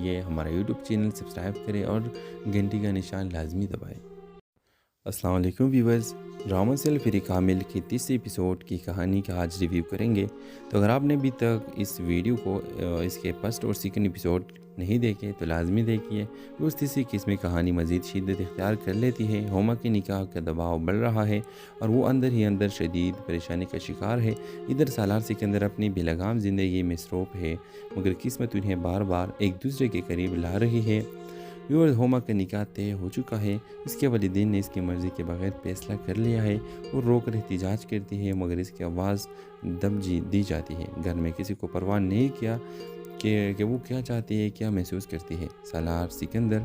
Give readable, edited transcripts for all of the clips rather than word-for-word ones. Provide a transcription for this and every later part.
یہ ہمارا YouTube channel subscribe کریں اور گھنٹی کا نشان لازمی دبائیں۔ السلام علیکم ویورز، ڈرامہ سیل فری کامل کی تیسری ایپیسوڈ کی کہانی کا آج ریویو کریں گے۔ تو اگر آپ نے ابھی تک اس ویڈیو کو اس کے فرسٹ اور سیکنڈ ایپیسوڈ نہیں دیکھے تو لازمی دیکھیے۔ اس تیسری قسم کہانی مزید شدت اختیار کر لیتی ہے۔ ہوما کے نکاح کا دباؤ بڑھ رہا ہے اور وہ اندر ہی اندر شدید پریشانی کا شکار ہے۔ ادھر سالار سکندر اپنی بے لگام زندگی میں مصروف ہے، مگر قسمت انہیں بار بار ایک دوسرے کے قریب لا رہی ہے۔ ہوما کا نکاح طے ہو چکا ہے۔ اس کے والدین نے اس کی مرضی کے بغیر فیصلہ کر لیا ہے۔ وہ رو کر احتجاج کرتی ہے، مگر اس کی آواز دب دی جاتی ہے۔ گھر میں کسی کو پرواہ نہیں کیا کہ وہ کیا چاہتی ہے، کیا محسوس کرتی ہے۔ سالار سکندر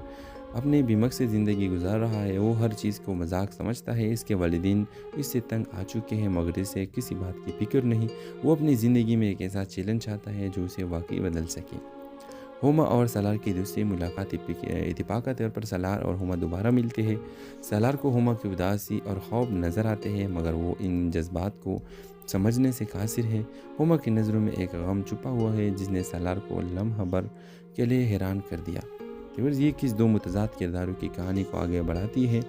اپنے بے مقصد زندگی گزار رہا ہے۔ وہ ہر چیز کو مذاق سمجھتا ہے۔ اس کے والدین اس سے تنگ آ چکے ہیں، مگر اسے کسی بات کی فکر نہیں۔ وہ اپنی زندگی میں ایک ایسا چیلنج چاہتا ہے جو اسے واقعی بدل سکے۔ ہوما اور سالار کی دوسری ملاقات اتفاق کے طور پر سالار اور ہوما دوبارہ ملتے ہیں۔ سالار کو ہوما کی اداسی اور خوف نظر آتے ہیں، مگر وہ ان جذبات کو سمجھنے سے قاصر ہے۔ ہوما کی نظروں میں ایک غم چھپا ہوا ہے جس نے سالار کو لمحہ بھر کے لیے حیران کر دیا۔ یہ کس دو متضاد کرداروں کی کہانی کو آگے بڑھاتی ہے۔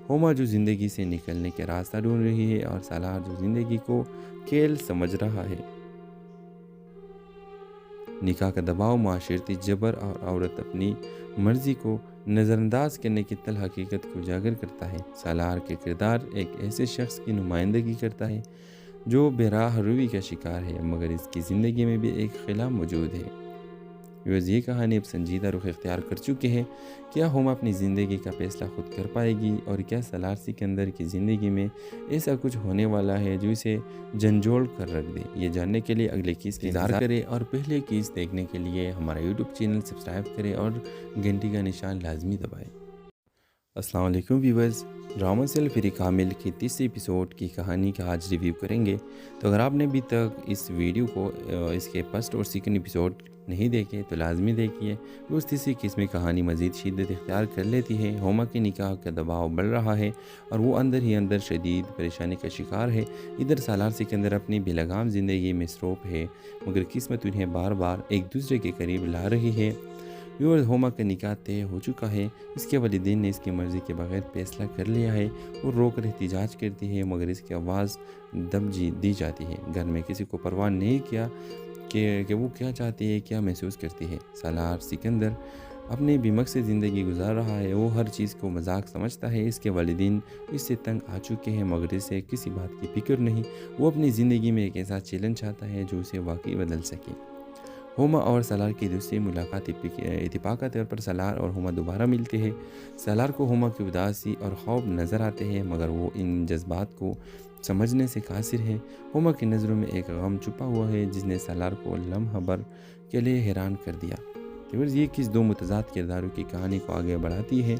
ہوما جو زندگی سے نکلنے کے راستہ ڈھونڈ رہی ہے، اور سالار جو زندگی کو کھیل سمجھ رہا ہے۔ نکاح کا دباؤ، معاشرتی جبر اور عورت اپنی مرضی کو نظر انداز کرنے کی تلخ حقیقت کو اجاگر کرتا ہے۔ سالار کے کردار ایک ایسے شخص کی نمائندگی کرتا ہے جو بے راہ روی کا شکار ہے، مگر اس کی زندگی میں بھی ایک خلا موجود ہے۔ یہ کہانی اب سنجیدہ رخ اختیار کر چکی ہے۔ کیا ہوما اپنی زندگی کا فیصلہ خود کر پائے گی، اور کیا سالار سکندر کی زندگی میں ایسا کچھ ہونے والا ہے جو اسے جھنجھوڑ کر رکھ دے؟ یہ جاننے کے لیے اگلے کیس کا انتظار کریں، اور پہلے کیس دیکھنے کے لیے ہمارا یوٹیوب چینل سبسکرائب کریں اور گھنٹی کا نشان لازمی دبائیں۔ السلام علیکم ویورز، ڈرامہ سیل فری کامل کی تیسری ایپیسوڈ کی کہانی کا آج ریویو کریں گے۔ تو اگر آپ نے ابھی تک اس ویڈیو کو اس کے فرسٹ اور سیکنڈ ایپیسوڈ نہیں دیکھے تو لازمی دیکھیے۔ اس تیسری قسم کہانی مزید شدت اختیار کر لیتی ہے۔ ہوما کے نکاح کا دباؤ بڑھ رہا ہے اور وہ اندر ہی اندر شدید پریشانی کا شکار ہے۔ ادھر سالار سکندر اپنی بے لگام زندگی میں مصروف ہے، مگر قسمت انہیں بار بار ایک دوسرے کے قریب لا رہی ہے۔ ہوما کا نکاح طے ہو چکا ہے۔ اس کے والدین نے اس کی مرضی کے بغیر فیصلہ کر لیا ہے۔ وہ رو کر احتجاج کرتی ہے، مگر اس کی آواز دب دی جاتی ہے۔ گھر میں کسی کو پرواہ نہیں کیا کہ وہ کیا چاہتی ہے، کیا محسوس کرتی ہے۔ سالار سکندر اپنے بے مقصد زندگی گزار رہا ہے۔ وہ ہر چیز کو مذاق سمجھتا ہے۔ اس کے والدین اس سے تنگ آ چکے ہیں، مگر اسے کسی بات کی فکر نہیں۔ وہ اپنی زندگی میں ایک ایسا چیلنج چاہتا ہے جو اسے واقعی بدل سکے۔ ہوما اور سالار کی دوسری ملاقات اتفاق کے طور پر سالار اور ہوما دوبارہ ملتے ہیں۔ سالار کو ہوما کی اداسی اور خوف نظر آتے ہیں، مگر وہ ان جذبات کو سمجھنے سے قاصر ہے۔ ہوما کی نظروں میں ایک غم چھپا ہوا ہے جس نے سالار کو لمحہ بھر کے لیے حیران کر دیا۔ یہ کس دو متضاد کرداروں کی کہانی کو آگے بڑھاتی ہے۔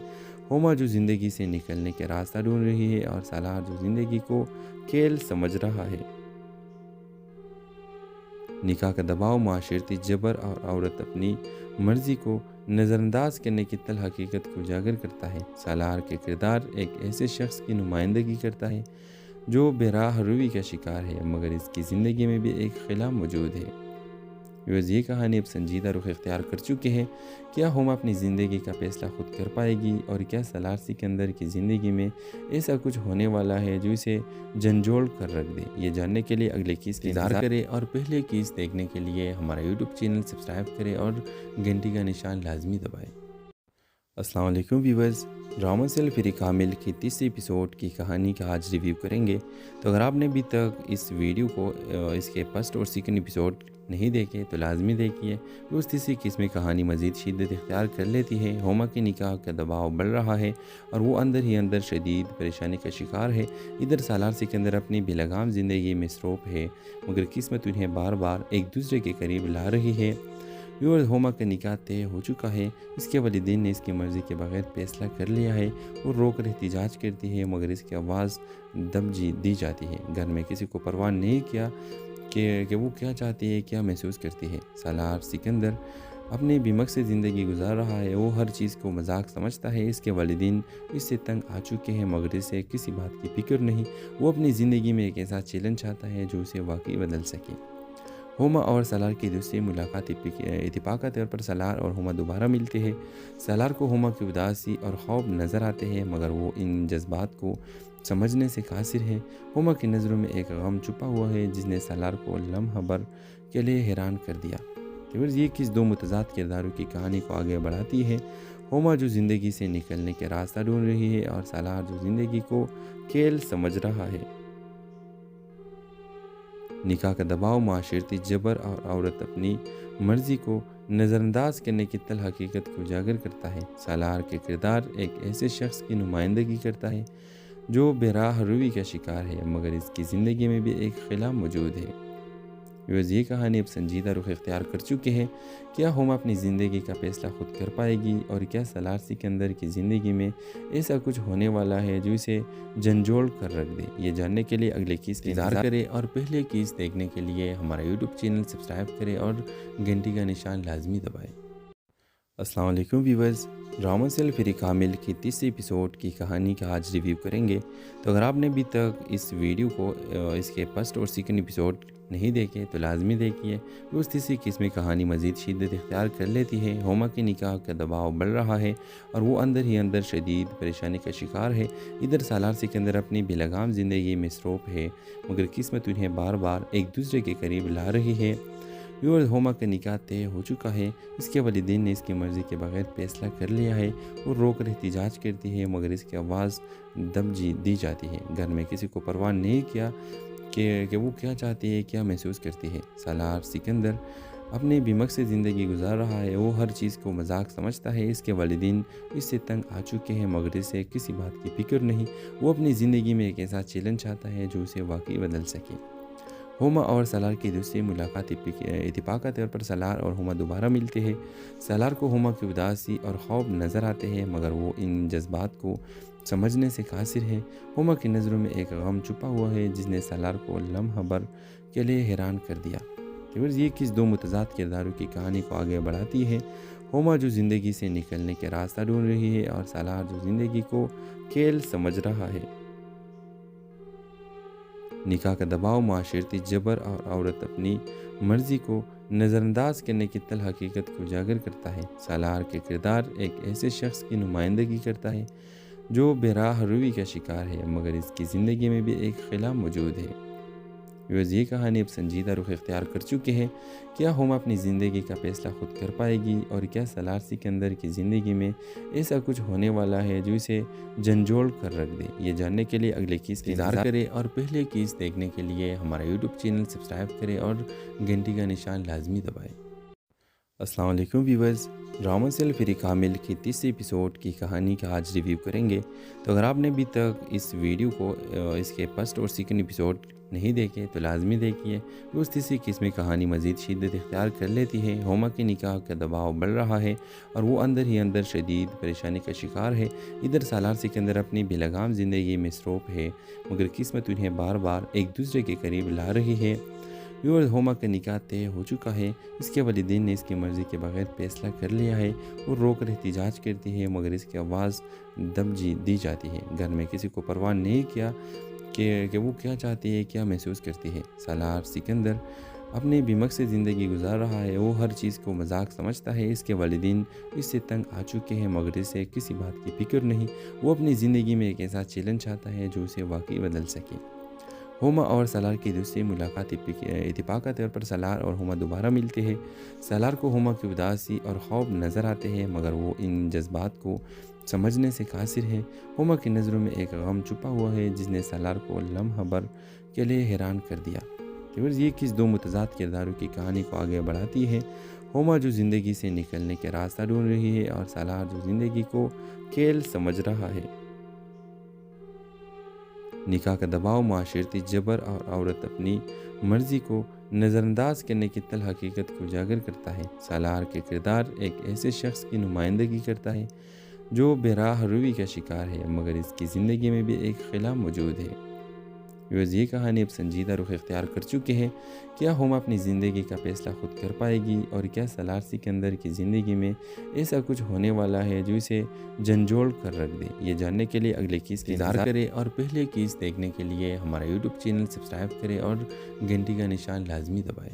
ہوما جو زندگی سے نکلنے کے راستہ ڈھونڈ رہی ہے، اور سالار جو زندگی کو کھیل سمجھ رہا ہے۔ نکاح کا دباؤ، معاشرتی جبر اور عورت اپنی مرضی کو نظر انداز کرنے کی تلخ حقیقت کو اجاگر کرتا ہے۔ سالار کے کردار ایک ایسے شخص کی نمائندگی کرتا ہے جو بے راہ روی کا شکار ہے، مگر اس کی زندگی میں بھی ایک خلا موجود ہے۔ یہ کہانی اب سنجیدہ رخ اختیار کر چکی ہے۔ کیا ہوما اپنی زندگی کا فیصلہ خود کر پائے گی، اور کیا سالار سکندر کی زندگی میں ایسا کچھ ہونے والا ہے جو اسے جھنجھوڑ کر رکھ دے؟ یہ جاننے کے لیے اگلے کیس کا انتظار کریں، اور پہلے کیس دیکھنے کے لیے ہمارا یوٹیوب چینل سبسکرائب کریں اور گھنٹی کا نشان لازمی دبائیں۔ السلام علیکم ویورز، ڈرامہ سیل فری کامل کی تیسری ایپیسوڈ کی کہانی کا آج ریویو کریں گے۔ تو اگر آپ نے ابھی تک اس ویڈیو کو اس کے فرسٹ اور سیکنڈ ایپیسوڈ نہیں دیکھے تو لازمی دیکھیے۔ اس تیسری قسم کہانی مزید شدت اختیار کر لیتی ہے۔ ہوما کے نکاح کا دباؤ بڑھ رہا ہے اور وہ اندر ہی اندر شدید پریشانی کا شکار ہے۔ ادھر سالار سکندر اپنی بے لگام زندگی میں مصروف ہے، مگر قسمت انہیں بار بار ایک دوسرے کے قریب لا رہی ہے۔ ہوما کا نکاح طے ہو چکا ہے۔ اس کے والدین نے اس کی مرضی کے بغیر فیصلہ کر لیا ہے۔ وہ رو کر احتجاج کرتی ہے، مگر اس کی آواز دب دی جاتی ہے۔ گھر میں کسی کو پرواہ نہیں کیا کہ وہ کیا چاہتی ہے، کیا محسوس کرتی ہے۔ سالار سکندر اپنے بے مقصد زندگی گزار رہا ہے۔ وہ ہر چیز کو مذاق سمجھتا ہے۔ اس کے والدین اس سے تنگ آ چکے ہیں، مگر اسے کسی بات کی فکر نہیں۔ وہ اپنی زندگی میں ایک ایسا چیلنج چاہتا ہے جو اسے واقعی بدل سکے۔ ہوما اور سالار کی دوسری ملاقات اتفاق کے طور پر سالار اور ہوما دوبارہ ملتے ہیں۔ سالار کو ہوما کی اداسی اور خوف نظر آتے ہیں، مگر وہ ان جذبات کو سمجھنے سے قاصر ہے۔ ہوما کی نظروں میں ایک غم چھپا ہوا ہے جس نے سالار کو لمحہ بھر کے لیے حیران کر دیا۔ یہ کس دو متضاد کرداروں کی کہانی کو آگے بڑھاتی ہے۔ ہوما جو زندگی سے نکلنے کے راستہ ڈھونڈ رہی ہے اور سالار جو زندگی کو کھیل سمجھ رہا ہے۔ نکاح کا دباؤ، معاشرتی جبر اور عورت اپنی مرضی کو نظر انداز کرنے کی تلخ حقیقت کو اجاگر کرتا ہے۔ سالار کے کردار ایک ایسے شخص کی نمائندگی کرتا ہے جو بے راہ روی کا شکار ہے، مگر اس کی زندگی میں بھی ایک خلا موجود ہے۔ یہ کہانی اب سنجیدہ رخ اختیار کر چکے ہیں۔ کیا ہوما اپنی زندگی کا فیصلہ خود کر پائے گی، اور کیا سالار سکندر کی زندگی میں ایسا کچھ ہونے والا ہے جو اسے جھنجھوڑ کر رکھ دے؟ یہ جاننے کے لیے اگلے قسط کا انتظار کریں، اور پہلے قسط دیکھنے کے لیے ہمارا یوٹیوب چینل سبسکرائب کریں اور گھنٹی کا نشان لازمی دبائیں۔ السلام علیکم ویورز، ڈرامہ سیل فری کامل کی تیسری ایپیسوڈ کی کہانی کا آج ریویو کریں گے۔ تو اگر آپ نے ابھی تک اس ویڈیو کو اس کے فرسٹ اور سیکنڈ ایپیسوڈ نہیں دیکھے تو لازمی دیکھیے۔ اس تیسری قسم کی کہانی مزید شدت اختیار کر لیتی ہے۔ ہوما کے نکاح کا دباؤ بڑھ رہا ہے اور وہ اندر ہی اندر شدید پریشانی کا شکار ہے۔ ادھر سالار سکندر اپنی بے لگام زندگی میں مصروف ہے، مگر قسمت انہیں بار بار ایک دوسرے کے قریب لا رہی ہے۔ ہوما کا نکاح طے ہو چکا ہے۔ اس کے والدین نے اس کی مرضی کے بغیر فیصلہ کر لیا ہے۔ وہ رو کر احتجاج کرتی ہے، مگر اس کی آواز دب دی جاتی ہے۔ گھر میں کسی کو پرواہ نہیں کیا کہ وہ کیا چاہتی ہے، کیا محسوس کرتی ہے۔ سالار سکندر اپنی بے مقصد زندگی گزار رہا ہے۔ وہ ہر چیز کو مذاق سمجھتا ہے۔ اس کے والدین اس سے تنگ آ چکے ہیں، مگر اسے کسی بات کی فکر نہیں۔ وہ اپنی زندگی میں ایک ایسا چیلنج چاہتا ہے جو اسے واقعی بدل سکے۔ ہوما اور سالار کی دوسری ملاقات اتفاق کے طور پر سالار اور ہوما دوبارہ ملتے ہیں۔ سالار کو ہوما کی اداسی اور خوف نظر آتے ہیں، مگر وہ ان جذبات کو سمجھنے سے قاصر ہے۔ ہوما کی نظروں میں ایک غم چھپا ہوا ہے جس نے سالار کو لمحہ بھر کے لیے حیران کر دیا۔ یہ کس دو متضاد کرداروں کی کہانی کو آگے بڑھاتی ہے۔ ہوما جو زندگی سے نکلنے کے راستہ ڈھونڈ رہی ہے اور سالار جو زندگی کو کھیل سمجھ رہا ہے۔ نکاح کا دباؤ، معاشرتی جبر اور عورت اپنی مرضی کو نظر انداز کرنے کی تلخ حقیقت کو اجاگر کرتا ہے۔ سالار کے کردار ایک ایسے شخص کی نمائندگی کرتا ہے جو بے راہ روی کا شکار ہے، مگر اس کی زندگی میں بھی ایک خلا موجود ہے۔ یہ کہانی اب سنجیدہ رخ اختیار کر چکے ہیں۔ کیا ہوما اپنی زندگی کا فیصلہ خود کر پائے گی، اور کیا سالار سکندر کی زندگی میں ایسا کچھ ہونے والا ہے جو اسے جھنجھوڑ کر رکھ دے؟ یہ جاننے کے لیے اگلے قسط کا انتظار کریں، اور پہلے قسط دیکھنے کے لیے ہمارا یوٹیوب چینل سبسکرائب کریں اور گھنٹی کا نشان لازمی دبائیں۔ السلام علیکم ویورز، ڈرامہ سیل فری کامل کی تیسری ایپیسوڈ کی کہانی کا آج ریویو کریں گے۔ تو اگر آپ نے ابھی تک اس ویڈیو کو اس کے فرسٹ اور سیکنڈ ایپیسوڈ نہیں دیکھے تو لازمی دیکھیے۔ اس تیسری قسم کی کہانی مزید شدت اختیار کر لیتی ہے۔ ہوما کے نکاح کا دباؤ بڑھ رہا ہے اور وہ اندر ہی اندر شدید پریشانی کا شکار ہے۔ ادھر سالار سکندر اپنی بے لگام زندگی میں مصروف ہے، مگر قسمت انہیں بار بار ایک دوسرے کے قریب لا رہی ہے۔ ہوما کا نکاح طے ہو چکا ہے۔ اس کے والدین نے اس کی مرضی کے بغیر فیصلہ کر لیا ہے۔ وہ رو کر احتجاج کرتی ہے، مگر اس کی آواز دب دی جاتی ہے۔ گھر میں کسی کو پرواہ نہیں کیا کہ وہ کیا چاہتی ہے، کیا محسوس کرتی ہے۔ سالار سکندر اپنی بے مقصد زندگی گزار رہا ہے۔ وہ ہر چیز کو مذاق سمجھتا ہے۔ اس کے والدین اس سے تنگ آ چکے ہیں، مگر اسے کسی بات کی فکر نہیں۔ وہ اپنی زندگی میں ایک ایسا چیلنج چاہتا ہے جو اسے واقعی بدل سکے۔ ہوما اور سالار کی دوسری ملاقات اتفاق کے طور پر سالار اور ہوما دوبارہ ملتے ہیں۔ سالار کو ہوما کی اداسی اور خوف نظر آتے ہیں، مگر وہ ان جذبات کو سمجھنے سے قاصر ہے۔ ہوما کی نظروں میں ایک غم چھپا ہوا ہے جس نے سالار کو لمحہ بھر کے لیے حیران کر دیا۔ یہ کس دو متضاد کرداروں کی کہانی کو آگے بڑھاتی ہے۔ ہوما جو زندگی سے نکلنے کے راستہ ڈھونڈ رہی ہے اور سالار جو زندگی کو کھیل سمجھ رہا ہے۔ نکاح کا دباؤ، معاشرتی جبر اور عورت اپنی مرضی کو نظر انداز کرنے کی تلخ حقیقت کو اجاگر کرتا ہے۔ سالار کے کردار ایک ایسے شخص کی نمائندگی کرتا ہے جو بے راہ روی کا شکار ہے، مگر اس کی زندگی میں بھی ایک خلا موجود ہے۔ یہ کہانی اب سنجیدہ رخ اختیار کر چکے ہیں۔ کیا ہوما اپنی زندگی کا فیصلہ خود کر پائے گی، اور کیا سالار سکندر کی زندگی میں ایسا کچھ ہونے والا ہے جو اسے جھنجھوڑ کر رکھ دے؟ یہ جاننے کے لیے اگلے قسط کا انتظار کریں، اور پہلے قسط دیکھنے کے لیے ہمارا یوٹیوب چینل سبسکرائب کریں اور گھنٹی کا نشان لازمی دبائیں۔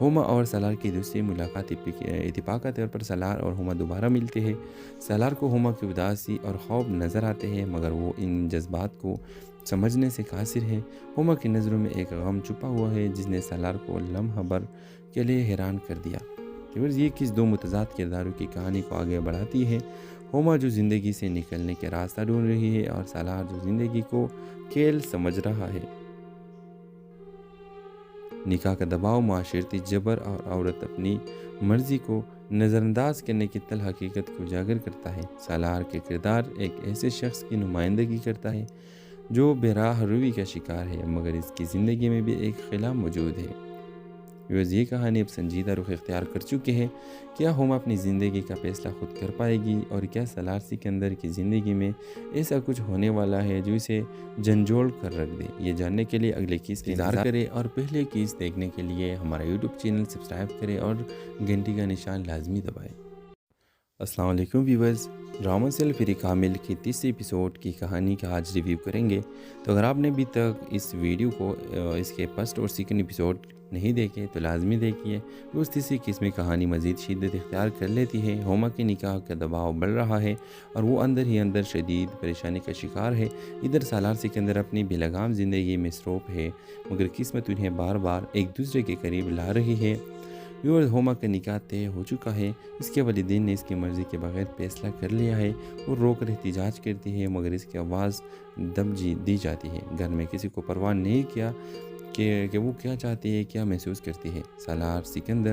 ہوما اور سالار کی دوسری ملاقات اتفاق کے طور پر سالار اور ہوما دوبارہ ملتے ہیں۔ سالار کو ہوما کی اداسی اور خوف نظر آتے ہیں، مگر وہ ان جذبات کو سمجھنے سے قاصر ہے۔ ہوما کی نظروں میں ایک غم چھپا ہوا ہے جس نے سالار کو لمحہ بھر کے لیے حیران کر دیا۔ یہ کس دو متضاد کرداروں کی کہانی کو آگے بڑھاتی ہے۔ ہوما جو زندگی سے نکلنے کے راستہ ڈھونڈ رہی ہے اور سالار جو زندگی کو کھیل سمجھ رہا ہے۔ نکاح کا دباؤ، معاشرتی جبر اور عورت اپنی مرضی کو نظر انداز کرنے کی تلخ حقیقت کو اجاگر کرتا ہے۔ سالار کے کردار ایک ایسے شخص کی نمائندگی کرتا ہے جو بے راہ روی کا شکار ہے، مگر اس کی زندگی میں بھی ایک خلا موجود ہے۔ یہ کہانی اب سنجیدہ رخ اختیار کر چکے ہیں۔ کیا ہوما اپنی زندگی کا فیصلہ خود کر پائے گی، اور کیا سالار سکندر کی زندگی میں ایسا کچھ ہونے والا ہے جو اسے جھنجھوڑ کر رکھ دے؟ یہ جاننے کے لیے اگلے کیس کا انتظار کریں، اور پہلے کیس دیکھنے کے لیے ہمارا یوٹیوب چینل سبسکرائب کریں اور گھنٹی کا نشان لازمی دبائیں۔ السلام علیکم ویورز، ڈرامہ سیل فری کامل کی تیسری ایپیسوڈ کی کہانی کا آج ریویو کریں گے۔ تو اگر آپ نے ابھی تک اس ویڈیو کو اس کے فرسٹ اور سیکنڈ ایپیسوڈ نہیں دیکھے تو لازمی دیکھیے۔ اس تیسری قسم کہانی مزید شدت اختیار کر لیتی ہے۔ ہوما کے نکاح کا دباؤ بڑھ رہا ہے اور وہ اندر ہی اندر شدید پریشانی کا شکار ہے۔ ادھر سالار سکندر اپنی بے لگام زندگی میں مصروف ہے، مگر قسمت انہیں بار بار ایک دوسرے کے قریب لا رہی ہے۔ ہوما کا نکاح طے ہو چکا ہے۔ اس کے والدین نے اس کی مرضی کے بغیر فیصلہ کر لیا ہے۔ وہ رو کر احتجاج کرتی ہے، مگر اس کی آواز دب دی جاتی ہے۔ گھر میں کسی کو پرواہ نہیں کیا کہ وہ کیا چاہتی ہے، کیا محسوس کرتی ہے۔ سالار سکندر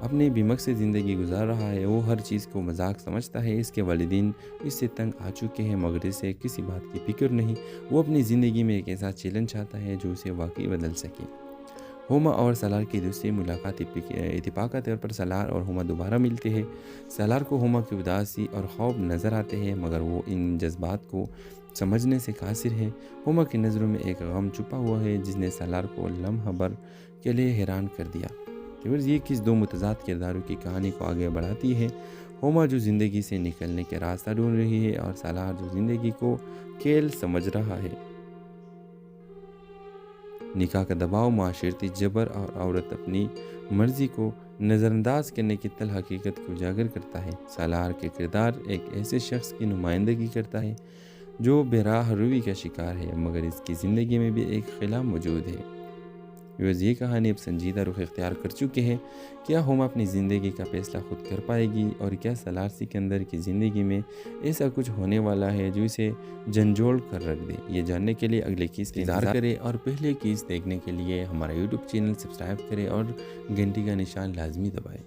اپنی بے مقصد زندگی گزار رہا ہے، وہ ہر چیز کو مذاق سمجھتا ہے۔ اس کے والدین اس سے تنگ آ چکے ہیں، مگر اسے کسی بات کی فکر نہیں۔ وہ اپنی زندگی میں ایک ایسا چیلنج چاہتا ہے جو اسے واقعی بدل سکے۔ ہوما اور سالار کی دوسری ملاقات اتفاق کے طور پر سالار اور ہوما دوبارہ ملتے ہیں۔ سالار کو ہوما کی اداسی اور خوف نظر آتے ہیں، مگر وہ ان جذبات کو سمجھنے سے قاصر ہے۔ ہوما کی نظروں میں ایک غم چھپا ہوا ہے جس نے سالار کو لمحہ بھر کے لیے حیران کر دیا۔ یہ کس دو متضاد کرداروں کی کہانی کو آگے بڑھاتی ہے۔ ہوما جو زندگی سے نکلنے کے راستہ ڈھونڈ رہی ہے اور سالار جو زندگی کو کھیل سمجھ رہا ہے۔ نکاح کا دباؤ، معاشرتی جبر اور عورت اپنی مرضی کو نظر انداز کرنے کی تلخ حقیقت کو اجاگر کرتا ہے۔ سالار کے کردار ایک ایسے شخص کی نمائندگی کرتا ہے جو بے راہ روی کا شکار ہے، مگر اس کی زندگی میں بھی ایک خلا موجود ہے۔ یہ کہانی اب سنجیدہ رخ اختیار کر چکے ہیں۔ کیا ہوما اپنی زندگی کا فیصلہ خود کر پائے گی، اور کیا سالار سکندر کی زندگی میں ایسا کچھ ہونے والا ہے جو اسے جھنجھوڑ کر رکھ دے؟ یہ جاننے کے لیے اگلے کیس کا انتظار کریں، اور پہلے کیس دیکھنے کے لیے ہمارا یوٹیوب چینل سبسکرائب کریں اور گھنٹی کا نشان لازمی دبائیں۔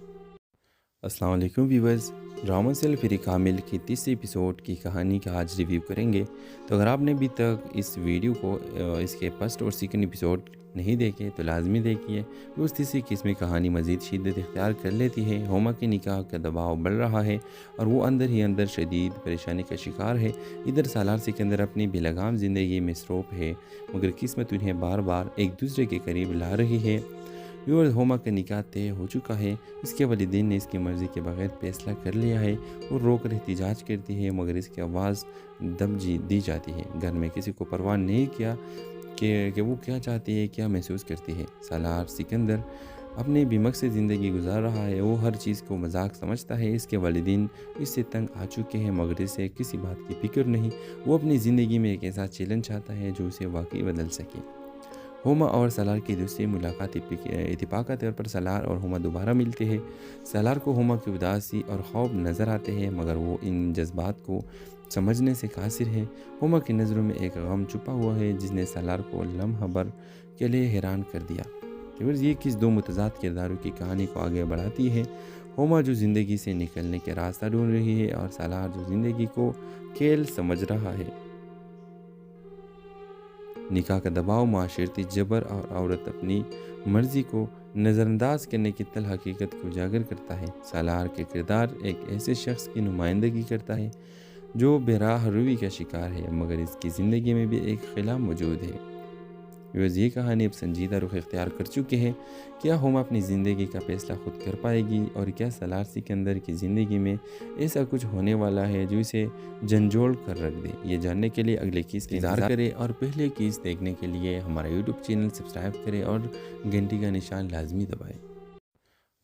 السلام علیکم ویورز، ڈرامہ سیل فری کامل کی تیسری ایپیسوڈ کی کہانی کا آج ریویو کریں گے۔ تو اگر آپ نے ابھی تک اس ویڈیو کو اس کے فرسٹ اور سیکنڈ ایپیسوڈ نہیں دیکھے تو لازمی دیکھیے۔ اس تیسری قسم کہانی مزید شدت اختیار کر لیتی ہے۔ ہوما کے نکاح کا دباؤ بڑھ رہا ہے اور وہ اندر ہی اندر شدید پریشانی کا شکار ہے۔ ادھر سالار سکندر اپنی بے لگام زندگی میں مصروف ہے، مگر قسمت انہیں بار بار ایک دوسرے کے قریب لا رہی ہے۔ ہوما کا نکاح طے ہو چکا ہے۔ اس کے والدین نے اس کی مرضی کے بغیر فیصلہ کر لیا ہے۔ وہ رو کر احتجاج کرتی ہے، مگر اس کی آواز دب دی جاتی ہے۔ گھر میں کسی کو پرواہ نہیں کیا کہ وہ کیا چاہتی ہے، کیا محسوس کرتی ہے۔ سالار سکندر اپنی بے مقصد زندگی گزار رہا ہے، وہ ہر چیز کو مذاق سمجھتا ہے۔ اس کے والدین اس سے تنگ آ چکے ہیں، مگر اسے کسی بات کی فکر نہیں۔ وہ اپنی زندگی میں ایک ایسا چیلنج چاہتا ہے جو اسے واقعی بدل سکے۔ ہوما اور سالار کی دوسری ملاقات اتفاق کے طور پر سالار اور ہوما دوبارہ ملتے ہیں۔ سالار کو ہوما کی اداسی اور خوف نظر آتے ہیں، مگر وہ ان جذبات کو سمجھنے سے قاصر ہے۔ ہوما کی نظروں میں ایک غم چھپا ہوا ہے جس نے سالار کو لمحہ بھر کے لیے حیران کر دیا۔ یہ کس دو متضاد کرداروں کی کہانی کو آگے بڑھاتی ہے۔ ہوما جو زندگی سے نکلنے کے راستہ ڈھونڈ رہی ہے اور سالار جو زندگی کو کھیل سمجھ رہا ہے۔ نکاح کا دباؤ، معاشرتی جبر اور عورت اپنی مرضی کو نظر انداز کرنے کی تلخ حقیقت کو اجاگر کرتا ہے۔ سالار کے کردار ایک ایسے شخص کی نمائندگی کرتا ہے جو بے راہ روی کا شکار ہے، مگر اس کی زندگی میں بھی ایک خلا موجود ہے۔ یہ کہانی اب سنجیدہ رخ اختیار کر چکے ہیں۔ کیا ہوما اپنی زندگی کا فیصلہ خود کر پائے گی، اور کیا سالار سکندر کی زندگی میں ایسا کچھ ہونے والا ہے جو اسے جھنجھوڑ کر رکھ دے؟ یہ جاننے کے لیے اگلے کیس کا انتظار کریں، اور پہلے کیس دیکھنے کے لیے ہمارا یوٹیوب چینل سبسکرائب کریں اور گھنٹی کا نشان لازمی دبائیں۔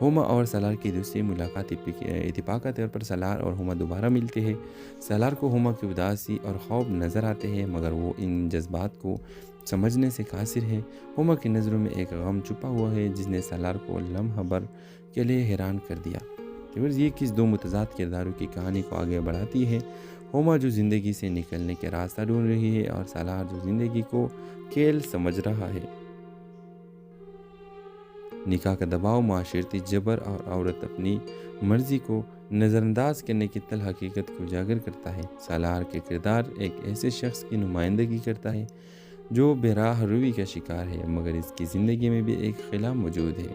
ہوما اور سالار کی دوسری ملاقات اتفاق کے طور پر سالار اور ہوما دوبارہ ملتے ہیں۔ سالار کو ہوما کی اداسی اور خوف نظر آتے ہیں، مگر وہ ان جذبات کو سمجھنے سے قاصر ہے۔ ہوما کی نظروں میں ایک غم چھپا ہوا ہے جس نے سالار کو لمحہ بھر کے لیے حیران کر دیا۔ یہ کس دو متضاد کرداروں کی کہانی کو آگے بڑھاتی ہے۔ ہوما جو زندگی سے نکلنے کے راستہ ڈھونڈ رہی ہے اور سالار جو زندگی کو کھیل سمجھ رہا ہے۔ نکاح کا دباؤ، معاشرتی جبر اور عورت اپنی مرضی کو نظر انداز کرنے کی تلخ حقیقت کو اجاگر کرتا ہے۔ سالار کے کردار ایک ایسے شخص کی نمائندگی کرتا ہے جو بے راہ روی کا شکار ہے، مگر اس کی زندگی میں بھی ایک خلا موجود ہے۔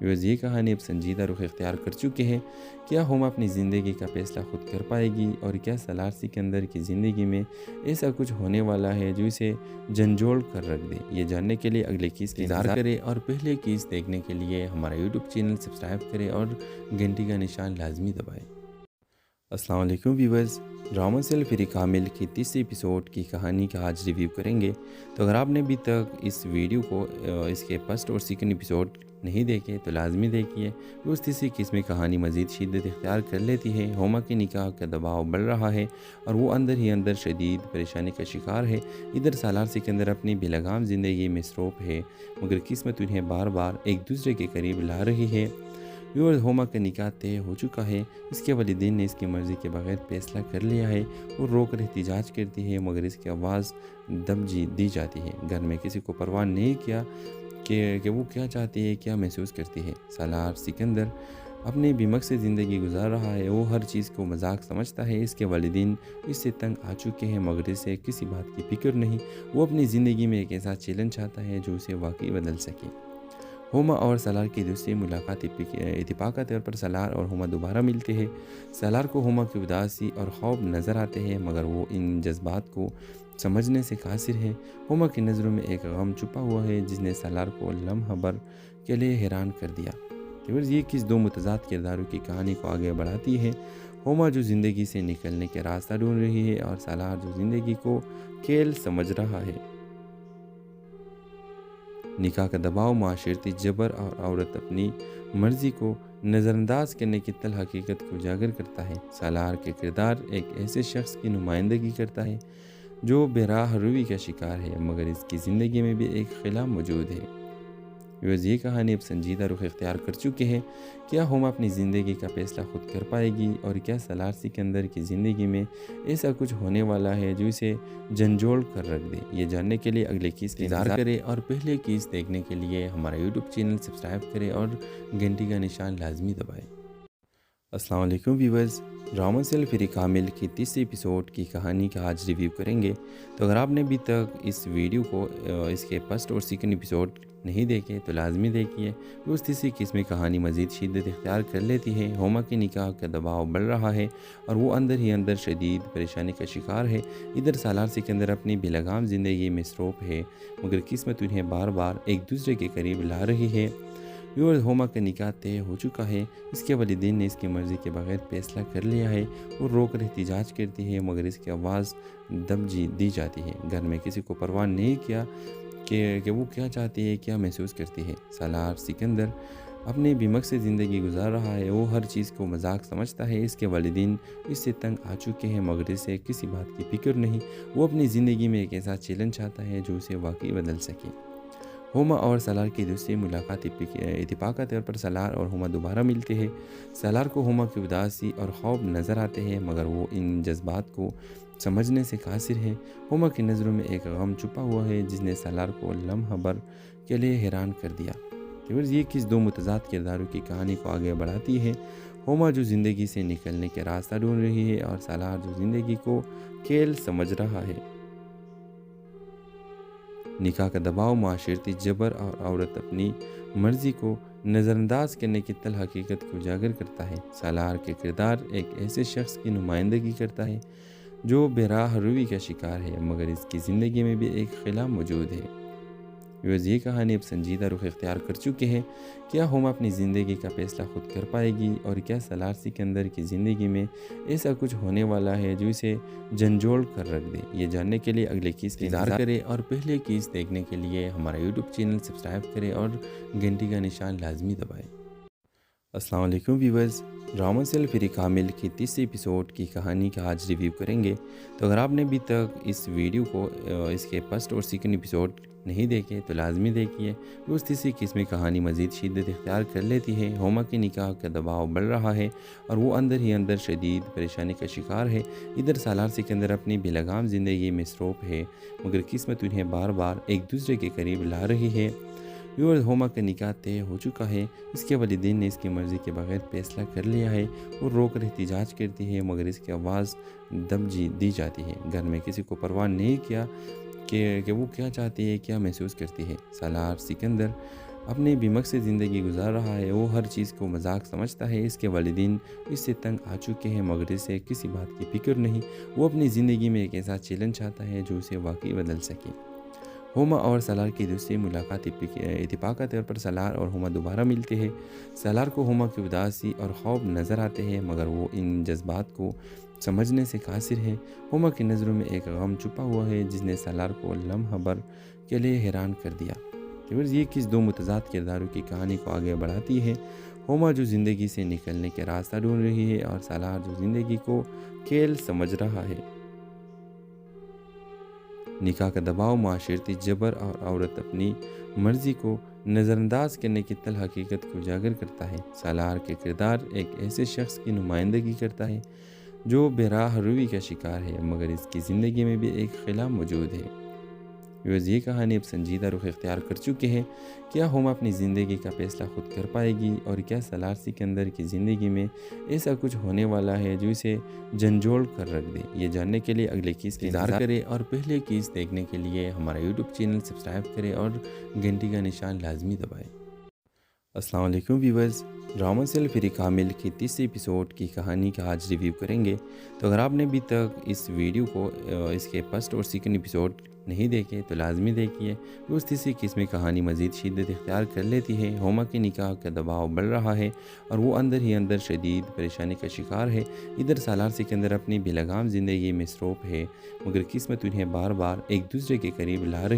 یہ کہانی اب سنجیدہ رخ اختیار کر چکے ہیں۔ کیا ہوما اپنی زندگی کا فیصلہ خود کر پائے گی، اور کیا سالار سکندر کی زندگی میں ایسا کچھ ہونے والا ہے جو اسے جھنجھوڑ کر رکھ دے؟ یہ جاننے کے لیے اگلے کیس کا انتظار کریں اور پہلے کیس دیکھنے کے لیے ہمارا یوٹیوب چینل سبسکرائب کریں اور گھنٹی کا نشان لازمی دبائیں۔ السلام علیکم ویورز، ڈرامہ سیل فری کامل کی تیسری ایپیسوڈ کی کہانی کا آج ریویو کریں گے۔ تو اگر آپ نے ابھی تک اس ویڈیو کو اس کے فرسٹ اور سیکنڈ ایپیسوڈ نہیں دیکھے تو لازمی دیکھیے۔ اس تیسری قسم میں کہانی مزید شدت اختیار کر لیتی ہے۔ ہوما کے نکاح کا دباؤ بڑھ رہا ہے اور وہ اندر ہی اندر شدید پریشانی کا شکار ہے۔ ادھر سالار سکندر اپنی بے لگام زندگی میں مصروف ہے، مگر قسمت انہیں بار بار ایک دوسرے کے قریب لا رہی ہے۔ ہوما کا نکاح طے ہو چکا ہے، اس کے والدین نے اس کی مرضی کے بغیر فیصلہ کر لیا ہے۔ وہ رو کر احتجاج کرتی ہے، مگر اس کی آواز دب دی جاتی ہے۔ گھر میں کسی کو پرواہ نہیں کیا کہ وہ کیا چاہتی ہے، کیا محسوس کرتی ہے۔ سالار سکندر اپنی بے مقصد زندگی گزار رہا ہے، وہ ہر چیز کو مذاق سمجھتا ہے۔ اس کے والدین اس سے تنگ آ چکے ہیں، مگر اسے کسی بات کی فکر نہیں۔ وہ اپنی زندگی میں ایک ایسا چیلنج چاہتا ہے جو اسے واقعی بدل سکے۔ ہوما اور سالار کی دوسری ملاقات اتفاق کے طور پر سالار اور ہوما دوبارہ ملتے ہیں۔ سالار کو ہوما کی اداسی اور خوف نظر آتے ہیں، مگر وہ ان جذبات کو سمجھنے سے قاصر ہے۔ ہوما کی نظروں میں ایک غم چھپا ہوا ہے جس نے سالار کو لمحہ بھر کے لیے حیران کر دیا۔ یہ کس دو متضاد کرداروں کی کہانی کو آگے بڑھاتی ہے۔ ہوما جو زندگی سے نکلنے کے راستہ ڈھونڈ رہی ہے اور سالار جو زندگی کو کھیل سمجھ رہا ہے۔ نکاح کا دباؤ، معاشرتی جبر اور عورت اپنی مرضی کو نظر انداز کرنے کی تلخ حقیقت کو اجاگر کرتا ہے۔ سالار کے کردار ایک ایسے شخص کی نمائندگی کرتا ہے جو بے راہ روی کا شکار ہے، مگر اس کی زندگی میں بھی ایک خلا موجود ہے۔ یہ کہانی اب سنجیدہ رخ اختیار کر چکے ہیں۔ کیا ہوما اپنی زندگی کا فیصلہ خود کر پائے گی، اور کیا سالار سکندر کی زندگی میں ایسا کچھ ہونے والا ہے جو اسے جھنجھوڑ کر رکھ دے؟ یہ جاننے کے لیے اگلے کیس کا انتظار کریں اور پہلے کیس دیکھنے کے لیے ہمارا یوٹیوب چینل سبسکرائب کریں اور گھنٹی کا نشان لازمی دبائیں۔ السلام علیکم ویورز، ڈرامہ سیل فری کامل کی تیسری ایپیسوڈ کی کہانی کا آج ریویو کریں گے۔ تو اگر آپ نے ابھی تک اس ویڈیو کو اس کے فرسٹ اور سیکنڈ ایپیسوڈ نہیں دیکھے تو لازمی دیکھیے۔ اس تیسری قسم میں کہانی مزید شدت اختیار کر لیتی ہے۔ ہوما کے نکاح کا دباؤ بڑھ رہا ہے اور وہ اندر ہی اندر شدید پریشانی کا شکار ہے۔ ادھر سالار سکندر اپنی بے لگام زندگی میں مصروف ہے، مگر قسمت انہیں بار بار ایک دوسرے کے قریب لا رہی ہے۔ ہوما کا نکاح طے ہو چکا ہے، اس کے والدین نے اس کی مرضی کے بغیر فیصلہ کر لیا ہے۔ وہ رو کر احتجاج کرتی ہے، مگر اس کی آواز دب دی جاتی ہے۔ گھر میں کسی کو پرواہ نہیں کیا کہ وہ کیا چاہتی ہے، کیا محسوس کرتی ہے۔ سالار سکندر اپنی بے مقصد زندگی گزار رہا ہے، وہ ہر چیز کو مذاق سمجھتا ہے۔ اس کے والدین اس سے تنگ آ چکے ہیں، مگر اسے کسی بات کی فکر نہیں۔ وہ اپنی زندگی میں ایک ایسا چیلنج چاہتا ہے جو اسے واقعی بدل سکے۔ ہوما اور سالار کی دوسری ملاقات اتفاق کے طور پر سالار اور ہوما دوبارہ ملتے ہیں۔ سالار کو ہوما کی اداسی اور خوف نظر آتے ہیں، مگر وہ ان جذبات کو سمجھنے سے قاصر ہے۔ ہوما کی نظروں میں ایک غم چھپا ہوا ہے جس نے سالار کو لمحہ بھر کے لیے حیران کر دیا۔ یہ کس دو متضاد کرداروں کی کہانی کو آگے بڑھاتی ہے۔ ہوما جو زندگی سے نکلنے کے راستہ ڈھونڈ رہی ہے اور سالار جو زندگی کو کھیل سمجھ رہا ہے۔ نکاح کا دباؤ، معاشرتی جبر اور عورت اپنی مرضی کو نظر انداز کرنے کی تلخ حقیقت کو اجاگر کرتا ہے۔ سالار کے کردار ایک ایسے شخص کی نمائندگی کرتا ہے جو بے راہ روی کا شکار ہے، مگر اس کی زندگی میں بھی ایک خلا موجود ہے۔ یہ کہانی اب سنجیدہ رخ اختیار کر چکے ہیں۔ کیا ہوما اپنی زندگی کا فیصلہ خود کر پائے گی، اور کیا سالار سکندر کی زندگی میں ایسا کچھ ہونے والا ہے جو اسے جھنجھوڑ کر رکھ دے؟ یہ جاننے کے لیے اگلے کیس کا انتظار کریں اور پہلے کیس دیکھنے کے لیے ہمارا یوٹیوب چینل سبسکرائب کریں اور گھنٹی کا نشان لازمی دبائیں۔ السلام علیکم ویورز، ڈرامہ سیل فری کامل کی تیسری ایپیسوڈ کی کہانی کا آج ریویو کریں گے۔ تو اگر آپ نے ابھی تک اس ویڈیو کو اس کے فرسٹ اور سیکنڈ ایپیسوڈ نہیں دیکھے تو لازمی دیکھیے۔ اس تیسری قسم کہانی مزید شدت اختیار کر لیتی ہے۔ ہوما کے نکاح کا دباؤ بڑھ رہا ہے اور وہ اندر ہی اندر شدید پریشانی کا شکار ہے۔ ادھر سالار سکندر اپنی بے لگام زندگی میں مصروف ہے، مگر قسمت انہیں بار بار ایک دوسرے کے قریب لا رہی ہے۔ ہوما کا نکاح طے ہو چکا ہے۔ اس کے والدین نے اس کی مرضی کے بغیر فیصلہ کر لیا ہے۔ وہ رو کر احتجاج کرتی ہے، مگر اس کی آواز دب دی جاتی ہے۔ گھر میں کسی کو پرواہ نہیں کیا کہ وہ کیا چاہتی ہے، کیا محسوس کرتی ہے۔ سالار سکندر اپنی بے مقصد زندگی گزار رہا ہے۔ وہ ہر چیز کو مذاق سمجھتا ہے۔ اس کے والدین اس سے تنگ آ چکے ہیں، مگر اسے کسی بات کی فکر نہیں۔ وہ اپنی زندگی میں ایک ایسا چیلنج چاہتا ہے جو اسے واقعی بدل سکے۔ ہوما اور سالار کی دوسری ملاقات اتفاقی طور پر سالار اور ہوما دوبارہ ملتے ہیں۔ سالار کو ہوما کی اداسی اور خوف نظر آتے ہیں، مگر وہ ان جذبات کو سمجھنے سے قاصر ہے۔ ہوما کی نظروں میں ایک غم چھپا ہوا ہے جس نے سالار کو لمحہ بھر کے لیے حیران کر دیا۔ یہ کس دو متضاد کرداروں کی کہانی کو آگے بڑھاتی ہے۔ ہوما جو زندگی سے نکلنے کے راستہ ڈھونڈ رہی ہے، اور سالار جو زندگی کو کھیل سمجھ رہا ہے۔ نکاح کا دباؤ، معاشرتی جبر اور عورت اپنی مرضی کو نظر انداز کرنے کی تلخ حقیقت کو اجاگر کرتا ہے۔ سالار کے کردار ایک ایسے شخص کی نمائندگی کرتا ہے جو بے راہ روی کا شکار ہے، مگر اس کی زندگی میں بھی ایک خلا موجود ہے۔ یہ کہانی اب سنجیدہ رخ اختیار کر چکے ہیں۔ کیا ہوما اپنی زندگی کا فیصلہ خود کر پائے گی، اور کیا سالار سکندر کی زندگی میں ایسا کچھ ہونے والا ہے جو اسے جھنجھوڑ کر رکھ دے؟ یہ جاننے کے لیے اگلے کیس کا انتظار کریں، اور پہلے کیس دیکھنے کے لیے ہمارا یوٹیوب چینل سبسکرائب کریں اور گھنٹی کا نشان لازمی دبائیں۔ السلام علیکم ویورز، ڈرامہ سیل فری کامل کی تیسری ایپیسوڈ کی کہانی کا آج ریویو کریں گے۔ تو اگر آپ نے ابھی تک اس ویڈیو کو اس کے فرسٹ اور سیکنڈ ایپیسوڈ نہیں دیکھے تو لازمی دیکھیے۔ اس تیسری قسم کہانی مزید شدت اختیار کر لیتی ہے۔ ہوما کے نکاح کا دباؤ بڑھ رہا ہے اور وہ اندر ہی اندر شدید پریشانی کا شکار ہے۔ ادھر سالار سکندر اپنی بے لگام زندگی میں مصروف ہے، مگر قسمت انہیں بار بار ایک دوسرے کے قریب لا رہی